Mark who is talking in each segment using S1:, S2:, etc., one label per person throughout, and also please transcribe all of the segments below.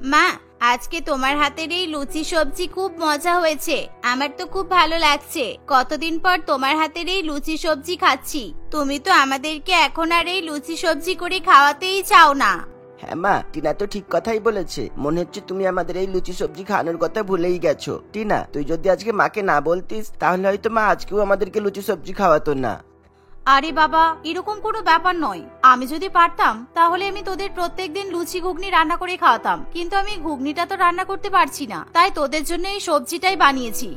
S1: মা, আজকে তোমার হাতের এই লুচি সবজি খুব মজা হয়েছে। আমার তো খুব ভালো লাগছে। কতদিন পর তোমার হাতের এই লুচি সবজি খাচ্ছি। তুমি তো আমাদেরকে এখন আর এই লুচি সবজি করে খাওয়াতেই চাও না।
S2: হ্যাঁ মা, টিনা তো ঠিক কথাই বলেছে। মনে হচ্ছে তুমি আমাদের এই লুচি সবজি খাওয়ানোর কথা ভুলেই গেছো। টিনা, তুই যদি আজকে মাকে না বলতিস তাহলে হয়তো মা আজকেও আমাদেরকে লুচি সবজি খাওয়াতো না।
S1: আরে বাবা, এরকম কোনো ব্যাপার নয়। আমি যদি পারতাম তাহলে আমি তোদের প্রত্যেকদিন লুচি ঘুগনি রান্না করে খাওয়াতাম, কিন্তু আমি ঘুগনিটা তো রান্না করতে পারছি না, তাই তোদের জন্য এই সবজিটাই বানিয়েছি।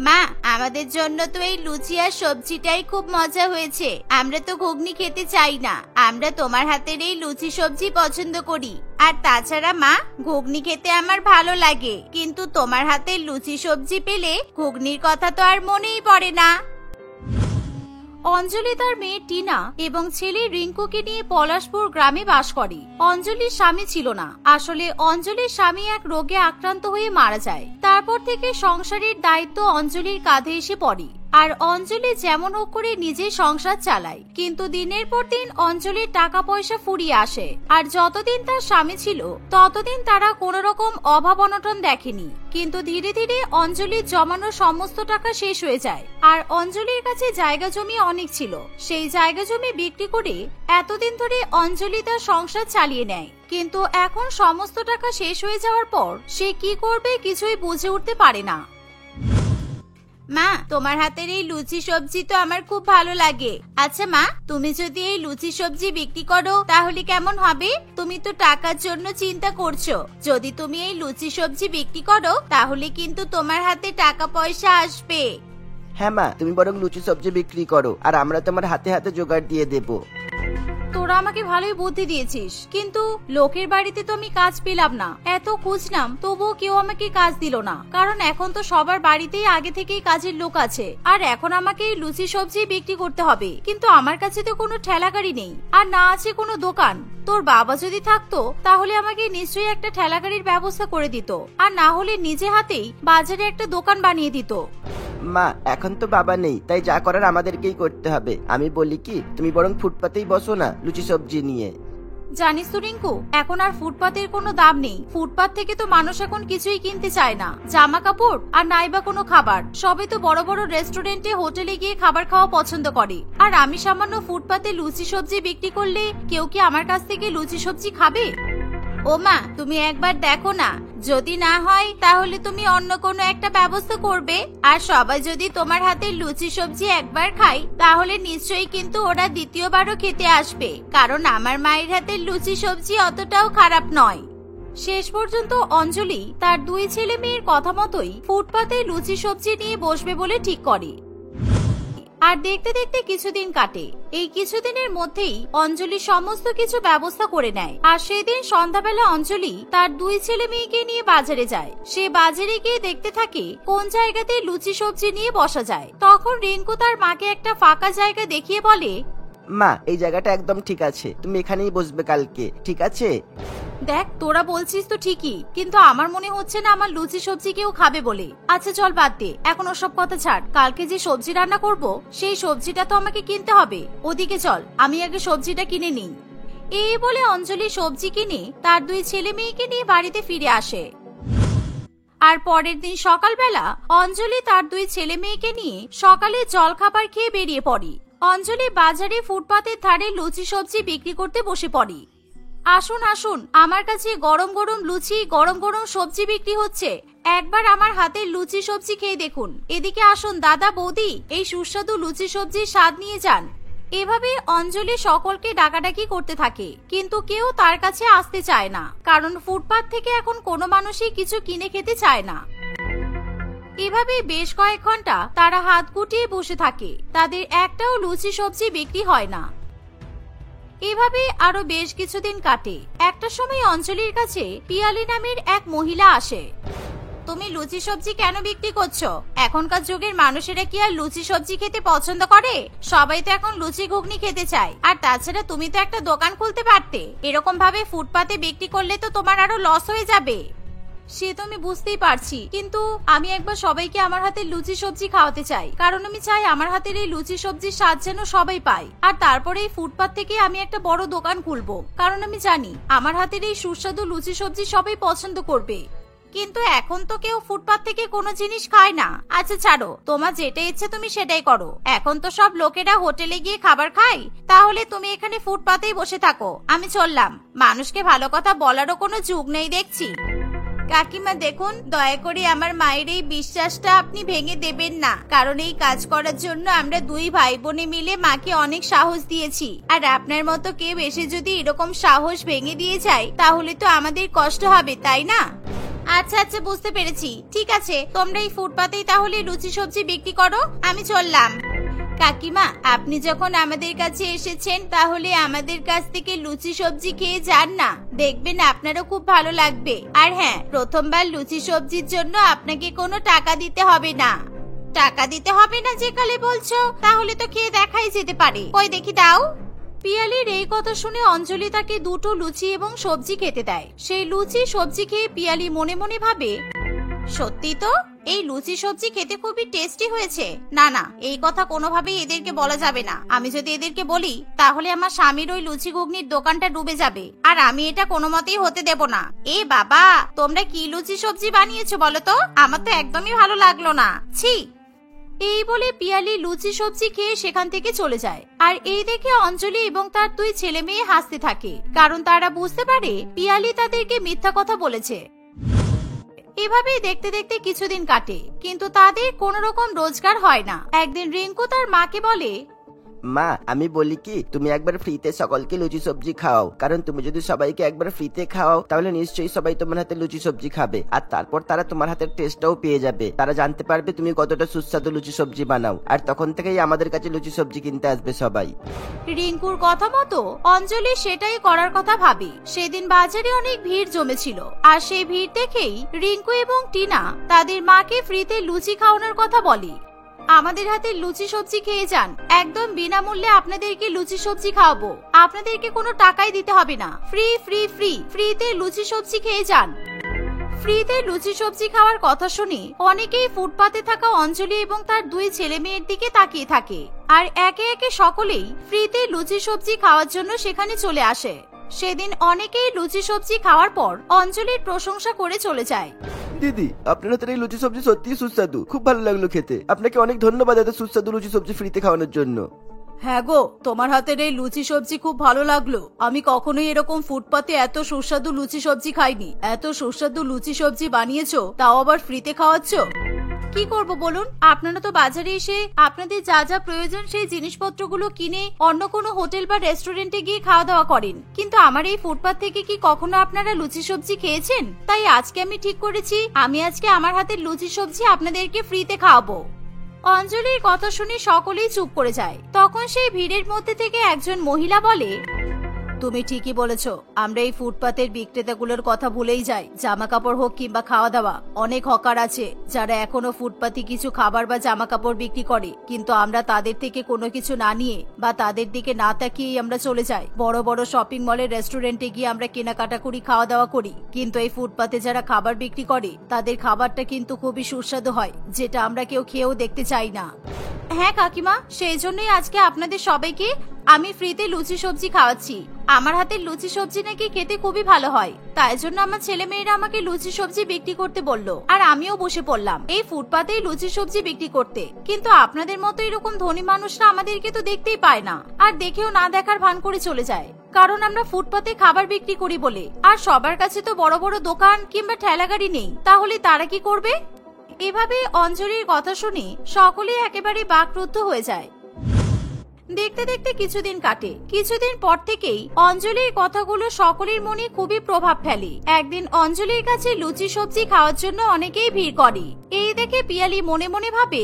S1: মা, আমাদের জন্য তো এই লুচি আর সবজিটাই খুব মজা হয়েছে। আমরা তো ঘুগনি খেতে চাই না, আমরা তোমার হাতের এই লুচি সবজি পছন্দ করি। আর তাছাড়া মা, ঘুগনি খেতে আমার ভালো লাগে, কিন্তু তোমার হাতের লুচি সবজি পেলে ঘুগনির কথা তো আর মনেই পড়ে না। অঞ্জলি তার মেয়ে টিনা এবং ছেলে রিঙ্কুকে নিয়ে পলাশপুর গ্রামে বাস করে। অঞ্জলির স্বামী ছিল না। আসলে অঞ্জলির স্বামী এক রোগে আক্রান্ত হয়ে মারা যায়। তারপর থেকে সংসারের দায়িত্ব অঞ্জলির কাঁধে এসে পড়ে। আর অঞ্জলি যেমন হোক করে নিজে সংসার চালায়, কিন্তু দিনের পর দিন অঞ্জলির টাকা পয়সা ফুরিয়ে আসে। আর যতদিন তার স্বামী ছিল ততদিন তারা কোন রকম অভাব অনটন দেখেনি। কিন্তু ধীরে ধীরে অঞ্জলির জমানো সমস্ত টাকা শেষ হয়ে যায়। আর অঞ্জলির কাছে জায়গা জমি অনেক ছিল। সেই জায়গা জমি বিক্রি করে এতদিন ধরে অঞ্জলি তার সংসার চালিয়ে নেয়। কিন্তু এখন সমস্ত টাকা শেষ হয়ে যাওয়ার পর সে কি করবে কিছুই বুঝে উঠতে পারে না। মা, তোমার হাতের এই লুচি সবজি তো আমার খুব ভালো লাগে। আচ্ছা মা, তুমি যদি এই লুচি সবজি বিক্রি করো তাহলে কেমন হবে? তুমি তো টাকার জন্য চিন্তা করছো। যদি তুমি এই লুচি সবজি বিক্রি করো তাহলে কিন্তু তোমার হাতে টাকা পয়সা আসবে।
S2: হ্যাঁ মা, তুমি বরং লুচি সবজি বিক্রি করো, আর আমরা তোমার হাতে হাতে জোগাড় দিয়ে দেবো।
S1: তোরা আমাকে ভালোই বুদ্ধি দিয়েছিস, কিন্তু লোকের বাড়িতে তো আমি কাজ পেলাম না। এত খুঁজলাম তবুও কেউ আমাকে কাজ দিল না, কারণ এখন তো সবার বাড়িতেই আগে থেকেই কাজের লোক আছে। আর এখন আমাকে লুচি সবজি বিক্রি করতে হবে, কিন্তু আমার কাছে তো কোনো ঠেলা গাড়ি নেই, আর না আছে কোনো দোকান। তোর বাবা যদি থাকতো তাহলে আমাকে নিশ্চয়ই একটা ঠেলা গাড়ির ব্যবস্থা করে দিত, আর না হলে নিজে হাতেই বাজারে একটা দোকান বানিয়ে দিত।
S2: মা, এখন তো বাবা নেই, তাই যা করার আমাদেরকেই করতে হবে। আমি বলি কি, তুমি বরং ফুটপাতেই বসো না লুচি সবজি নিয়ে।
S1: জানিস তো রিঙ্কু, এখন আর ফুটপাতের কোনো দাম নেই। ফুটপাত থেকে তো মানুষ এখন কিছুই কিনতে চায় না। জামা কাপড় আর নাইবা কোনো খাবার, সবে তো বড় বড় রেস্টুরেন্টে হোটেলে গিয়ে খাবার খাওয়া পছন্দ করে। আর আমি সামান্য ফুটপাতে লুচি সবজি বিক্রি করলে কেউ কি আমার কাছ থেকে লুচি সবজি খাবে? ও মা, তুমি একবার দেখো না, যদি না হয় তাহলে তুমি অন্য কোনো একটা ব্যবস্থা করবে। আর সবাই যদি তোমার হাতের লুচি সবজি একবার খায় তাহলে নিশ্চয়ই কিন্তু ওরা দ্বিতীয়বারও খেতে আসবে, কারণ আমার মায়ের হাতের লুচি সবজি অতটাও খারাপ নয়। শেষ পর্যন্ত অঞ্জলি তার দুই ছেলে মেয়ের কথা মতোই ফুটপাতে লুচি সবজি নিয়ে বসবে বলে ঠিক করে। আর দেখতে দেখতে কিছুদিন কাটে। এই কিছুদিনের মধ্যেই অঞ্জলি সমস্ত কিছু ব্যবস্থা করে নেয়। আর সেদিন সন্ধ্যাবেলা অঞ্জলি তার দুই ছেলে মেয়েকে নিয়ে বাজারে যায়। সে বাজারে গিয়ে দেখতে থাকে কোন জায়গাতে লুচি সবজি নিয়ে বসা যায়। তখন রিঙ্কু তার মাকে একটা ফাঁকা জায়গা দেখিয়ে বলে,
S2: মা, এই জায়গাটা একদম ঠিক আছে, তুমি এখানেই বসবে কালকে, ঠিক আছে?
S1: দেখ, তোরা বলছিস তো ঠিকই, কিন্তু আমার মনে হচ্ছে না আমার লুচি সবজি কেউ খাবে বলে। আচ্ছা চল বাদ দে, এখন ওসব কথা ছাড়। কালকে যে সবজি রান্না করব সেই সবজিটা তো আমাকে কিনতে হবে। ওদিকে চল, আমি আগে সবজিটা কিনে নিই। এই বলে অঞ্জলি সবজি কিনে তার দুই ছেলে মেয়েকে নিয়ে বাড়িতে ফিরে আসে। আর পরের দিন সকালবেলা অঞ্জলি তার দুই ছেলে মেয়েকে নিয়ে সকালে জলখাবার খেয়ে বেরিয়ে পড়ে। অঞ্জলি বাজারে ফুটপাতের ধারে লুচি সবজি বিক্রি করতে বসে পড়ে। আসুন আসুন, আমার কাছে গরম গরম লুচি, গরম গরম সবজি বিক্রি হচ্ছে। একবার আমার হাতের লুচি সবজি খেয়ে দেখুন। এদিকে আসুন দাদা বৌদি, এই সুস্বাদু লুচি সবজির স্বাদ নিয়ে যান। এভাবে অঞ্জলি সকলকে ডাকাডাকি করতে থাকে, কিন্তু কেউ তার কাছে আসতে চায় না, কারণ ফুটপাত থেকে এখন কোনো মানুষই কিছু কিনে খেতে চায় না। এভাবে বেশ কয়েক ঘন্টা তারা হাত গুটিয়ে বসে থাকে। তাদের একটাও লুচি সবজি বিক্রি হয় না। এভাবে আরো বেশ কিছুদিন কাটে। একটা সময় অঞ্জলির কাছে পিয়ালি নামের এক মহিলা আসে। তুমি লুচি সবজি কেন বিক্রি করছো? এখনকার যুগের মানুষেরা কি আর লুচি সবজি খেতে পছন্দ করে? সবাই তো এখন লুচি ঘুগনি খেতে চায়। আর তাছাড়া তুমি তো একটা দোকান খুলতে পারতে। এরকম ভাবে ফুটপাতে বিক্রি করলে তো তোমার আরো লস হয়ে যাবে। সে তো আমি বুঝতেই পারছি, কিন্তু আমি একবার সবাইকে আমার হাতের লুচি সবজি খাওয়াতে চাই, কারণ আমি চাই আমার হাতের এই লুচি সবজির স্বাদ যেন সবাই পায়। আর তারপরে এই ফুটপাত থেকে আমি একটা বড় দোকান খুলবো, কারণ আমি জানি আমার হাতের এই সুস্বাদু লুচি সবজি সবাই পছন্দ করবে। কিন্তু এখন তো কেউ ফুটপাত থেকে কোনো জিনিস খায় না। আচ্ছা ছাড়ো, তোমার যেটা ইচ্ছে তুমি সেটাই করো। এখন তো সব লোকেরা হোটেলে গিয়ে খাবার খায়, তাহলে তুমি এখানে ফুটপাতেই বসে থাকো, আমি চললাম। মানুষকে ভালো কথা বলারও কোনো যুগ নেই দেখছি। কাকিমা দেখুন, দয়া করে আমার মায়ের এই বিশ্বাসটা আপনি ভেঙে দেবেন না, কারণ এই কাজ করার জন্য আমরা দুই ভাই বোনে মিলে মাকে অনেক সাহস দিয়েছি। আর আপনার মতো কেউ এসে যদি এরকম সাহস ভেঙে দিয়ে যায় তাহলে তো আমাদের কষ্ট হবে, তাই না? আচ্ছা আচ্ছা, বুঝতে পেরেছি। ঠিক আছে, তোমরা এই ফুটপাতেই তাহলে লুচি সবজি বিক্রি করো, আমি চললাম। কাকিমা, আপনি যখন আমাদের কাছে এসেছেন তাহলে আমাদের কাছ থেকে লুচি সবজি খেয়ে যান না, দেখবেন আপনারও খুব ভালো লাগবে। আর হ্যাঁ, প্রথমবার লুচি সবজির জন্য আপনাকে কোনো টাকা দিতে হবে না। টাকা দিতে হবে না যে কালে বলছো? তাহলে তো খেয়ে দেখাই যেতে পারে, কই দেখি দাও। পিয়ালির এই কথা শুনে অঞ্জলি তাকে দুটো লুচি এবং সবজি খেতে দেয়। সেই লুচি সবজি খেয়ে পিয়ালি মনে মনে ভাবে, সত্যি তো এই লুচি সবজি খেতে খুবই টেস্টি হয়েছে। না না, এই কথা কোনোভাবেই এদেরকে বলা যাবে না। আমি যদি এদেরকে বলি তাহলে আমার স্বামীর ওই লুচি ঘুগনির দোকানটা ডুবে যাবে, আর আমি এটা কোনো মতেই হতে দেব না। এ বাবা, তোমরা কি লুচি সবজি বানিয়েছো বলো তো? আমার তো একদমই ভালো লাগলো না, ছি। এই বলে পিয়ালি লুচি সবজি খেয়ে সেখান থেকে চলে যায়। আর এই দেখে অঞ্জলি এবং তার দুই ছেলে মেয়ে হাসতে থাকে, কারণ তারা বুঝতে পারে পিয়ালি তাদেরকে মিথ্যা কথা বলেছে। এভাবেই দেখতে দেখতে কিছুদিন কাটে, কিন্তু তাদের কোনো রকম রোজগার হয় না। একদিন রিঙ্কু তার মাকে বলে,
S2: মা, আমি বলি কি, তুমি একবার ফ্রিতে সকলকে লুচি সবজি খাও, কারণ তুমি যদি সবাইকে একবার ফ্রিতে খাও তাহলে নিশ্চয়ই সবাই তোমার হাতে লুচি সবজি খাবে, আর তারপর তারা তোমার হাতের টেস্টটাও পেয়ে যাবে। তারা জানতে পারবে তুমি কতটা সুস্বাদু লুচি সবজি বানাও, আর তখন থেকেই আমাদের কাছে লুচি সবজি কিনতে আসবে সবাই।
S1: রিঙ্কুর কথা মতো অঞ্জলি সেটাই করার কথা ভাবে। সেদিন বাজারে অনেক ভিড় জমেছিল, আর সেই ভিড় দেখেই রিঙ্কু এবং টিনা তাদের মাকে ফ্রিতে লুচি খাওয়ানোর কথা বলে। আমাদের হাতে লুচি সবজি খেয়ে যান, একদম বিনামূল্যে আপনাদেরকে লুচি সবজি খাওয়াবো, আপনাদেরকে কোনো টাকাই দিতে হবে না, ফ্রি ফ্রি ফ্রি, ফ্রিতে লুচি সবজি খেয়ে যান। ফ্রিতে লুচি সবজি খাওয়ার কথা শুনে অনেকেই ফুটপাতে থাকা অঞ্জলি এবং তার দুই ছেলে মেয়ের দিকে তাকিয়ে থাকে, আর একে একে সকলেই ফ্রিতে লুচি সবজি খাওয়ার জন্য সেখানে চলে আসে। সেদিন অনেকেই লুচি সবজি খাওয়ার পর অঞ্জলির প্রশংসা করে চলে যায়।
S2: দিদি, আপনার হাতের এই লুচি সবজি সত্যিই সুস্বাদু, খুব ভালো লাগলো খেতে। আপনাকে অনেক ধন্যবাদ এত সুস্বাদু লুচি সবজি ফ্রিতে খাওয়ানোর জন্য।
S1: হ্যাঁ গো, তোমার হাতের এই লুচি সবজি খুব ভালো লাগলো। আমি কখনোই এরকম ফুটপাতে এত সুস্বাদু লুচি সবজি খাইনি। এত সুস্বাদু লুচি সবজি বানিয়েছো, তাও আবার ফ্রিতে খাওয়াচ্ছ। কি করব বলুন, আপনারা তো বাজারে এসে আপনাদের যা যা প্রয়োজন সেই জিনিসপত্রগুলো কিনে অন্য কোনো হোটেল বা রেস্টুরেন্টে গিয়ে খাওয়া দাওয়া করেন, কিন্তু আমার এই ফুটপাত থেকে কি কখনো আপনারা লুচি সবজি খেয়েছেন? তাই আজকে আমি ঠিক করেছি আমি আজকে আমার হাতের লুচি সবজি আপনাদেরকে ফ্রিতে খাওয়াবো। অঞ্জলির কথা শুনে সকলেই চুপ করে যায়। তখন সেই ভিড়ের মধ্যে থেকে একজন মহিলা বলে, তুমি ঠিকই বলেছো, আমরা এই ফুটপাতের বিক্রেতাগুলোর কথা ভুলেই যাই। জামা কাপড় হোক কিংবা খাওয়া দাওয়া, অনেক হকার আছে যারা এখনো ফুটপাতে কিছু খাবার বা জামা কাপড় বিক্রি করে, কিন্তু আমরা তাদের থেকে কোনো কিছু না নিয়ে বা তাদের দিকে না তাকিয়েই আমরা চলে যাই। বড় বড় শপিং মলের রেস্টুরেন্টে গিয়ে আমরা কেনাকাটা করি, খাওয়া দাওয়া করি, কিন্তু এই ফুটপাতে যারা খাবার বিক্রি করে তাদের খাবারটা কিন্তু খুবই সুস্বাদু হয়, যেটা আমরা কেউ খেয়েও দেখতে চাই না। হ্যাঁ কাকিমা, সেই জন্যই আজকে আপনাদের সবাইকে আমি ফ্রিতে লুচি সবজি খাওয়াচ্ছি। আমার হাতের লুচি সবজি নাকি খেতে খুবই ভালো হয়, তাই জন্য আমার ছেলে মেয়েরা আমাকে লুচি সবজি বিক্রি করতে বললো, আর আমিও বসে পড়লাম এই ফুটপাতেই লুচি সবজি বিক্রি করতে। কিন্তু আপনাদের মতো এরকম ধনী মানুষরা আমাদেরকে তো দেখতেই পায় না, আর দেখেও না দেখার ভান করে চলে যায়, কারণ আমরা ফুটপাতে খাবার বিক্রি করি বলে। আর সবার কাছে তো বড় বড় দোকান কিংবা ঠেলাগাড়ি নেই, তাহলে তারা কি করবে? এভাবে অঞ্জলির কথা শুনে সকলেই একেবারে বাকরুদ্ধ হয়ে যায়। দেখতে দেখতে কিছুদিন কাটে। কিছুদিন পর থেকেই অঞ্জলির কথাগুলো সকলের মনে খুবই প্রভাব ফেলে। একদিন অঞ্জলির কাছে লুচি সবজি খাওয়ার জন্য অনেকেই ভিড় করে। এই দেখে পিয়ালি মনে মনে ভাবে,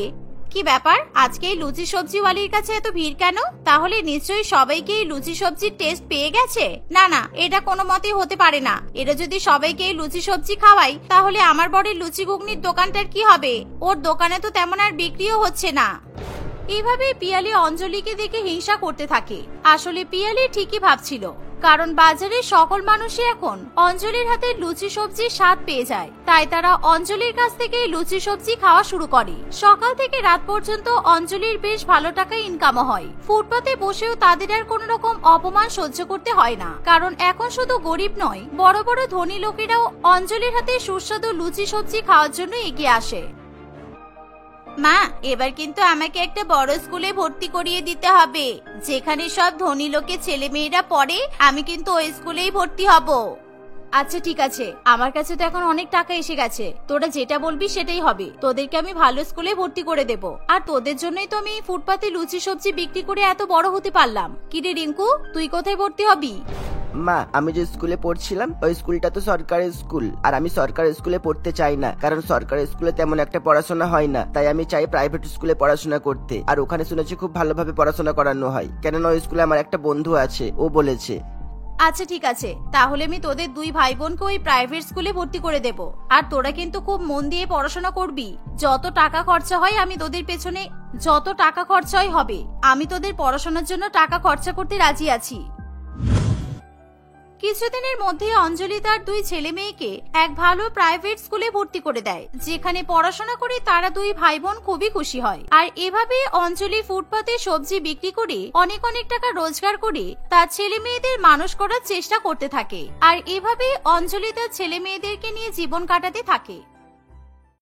S1: কি ব্যাপার, আজকে এই লুচি সবজিওয়ালির কাছে এত ভিড় কেন? তাহলে নিশ্চয়ই সবাইকে এই লুচি সবজির টেস্ট পেয়ে গেছে। না না, এটা কোনো মতেই হতে পারে না। এটা যদি সবাইকে এই লুচি সবজি খাওয়াই তাহলে আমার বড়ের লুচি ঘুগনির দোকানটার কি হবে? ওর দোকানে তো তেমন আর বিক্রিও হচ্ছে না। এভাবে পিয়ালি অঞ্জলিকে দেখে হিংসা করতে থাকে। আসলে পিয়ালি ঠিকই ভাবছিল, কারণ বাজারে সকল মানুষই এখন অঞ্জলির হাতে লুচি সবজির স্বাদ পেয়ে যায়, তাই তারা অঞ্জলির কাছ থেকে লুচি সবজি খাওয়া শুরু করে। সকাল থেকে রাত পর্যন্ত অঞ্জলির বেশ ভালো টাকা ইনকামও হয়। ফুটপাতে বসেও তাদের আর কোনো রকম অপমান সহ্য করতে হয় না, কারণ এখন শুধু গরিব নয়, বড় বড় ধনী লোকেরাও অঞ্জলির হাতে সুস্বাদু লুচি সবজি খাওয়ার জন্য এগিয়ে আসে। মা, এবার কিন্তু আমাকে একটা বড় স্কুলে ভর্তি করিয়ে দিতে হবে, যেখানে সব ধনী লোকের ছেলে মেয়েরা পড়ে। আমি কিন্তু ওই স্কুলেই ভর্তি হব। আচ্ছা ঠিক আছে, আমার কাছে তো এখন অনেক টাকা এসে গেছে, তোরা যেটা বলবি সেটাই হবে। তোদেরকে আমি ভালো স্কুলে ভর্তি করে দেব, আর তোদের জন্যই তো আমি ফুটপাতে লুচি সবজি বিক্রি করে এত বড় হতে পারলাম। কি রে রিঙ্কু, তুই কোথায় ভর্তি হবি?
S2: মা, আমি যে স্কুলে পড়ছিলাম ওই স্কুলটা তো সরকারি স্কুল, আর আমি সরকারি স্কুলে পড়তে চাই না, কারণ সরকারি স্কুলে তেমন একটা পড়াশোনা হয় না। তাই আমি চাই প্রাইভেট স্কুলে পড়াশোনা করতে, আর ওখানে শুনেছি খুব ভালোভাবে পড়াশোনা করানো হয়। কেননা ওই স্কুলে আমার একটা বন্ধু আছে, ও বলেছে।
S1: আচ্ছা ঠিক আছে, তাহলে আমি তোদের দুই ভাই বোনকে ওই প্রাইভেট স্কুলে ভর্তি করে দেব। আর তোরা কিন্তু খুব মন দিয়ে পড়াশোনা করবি। যত টাকা খরচা হয় আমি তোদের পেছনে, যত টাকা খরচাই হবে আমি তোদের পড়াশোনার জন্য টাকা খরচা করতে রাজি আছি। কিছুদিনের মধ্যে অঞ্জলি তার দুই ছেলে মেয়েকে এক ভালো প্রাইভেট স্কুলে ভর্তি করে দেয়, যেখানে পড়াশোনা করে তারা দুই ভাই বোন খুবই খুশি হয়। আর এভাবে অঞ্জলি ফুটপাতে সবজি বিক্রি করে অনেক অনেক টাকা রোজগার করে তার ছেলে মেয়েদের মানুষ করার চেষ্টা করতে থাকে। আর এভাবে অঞ্জলি তার ছেলে মেয়েদেরকে নিয়ে জীবন কাটাতে থাকে।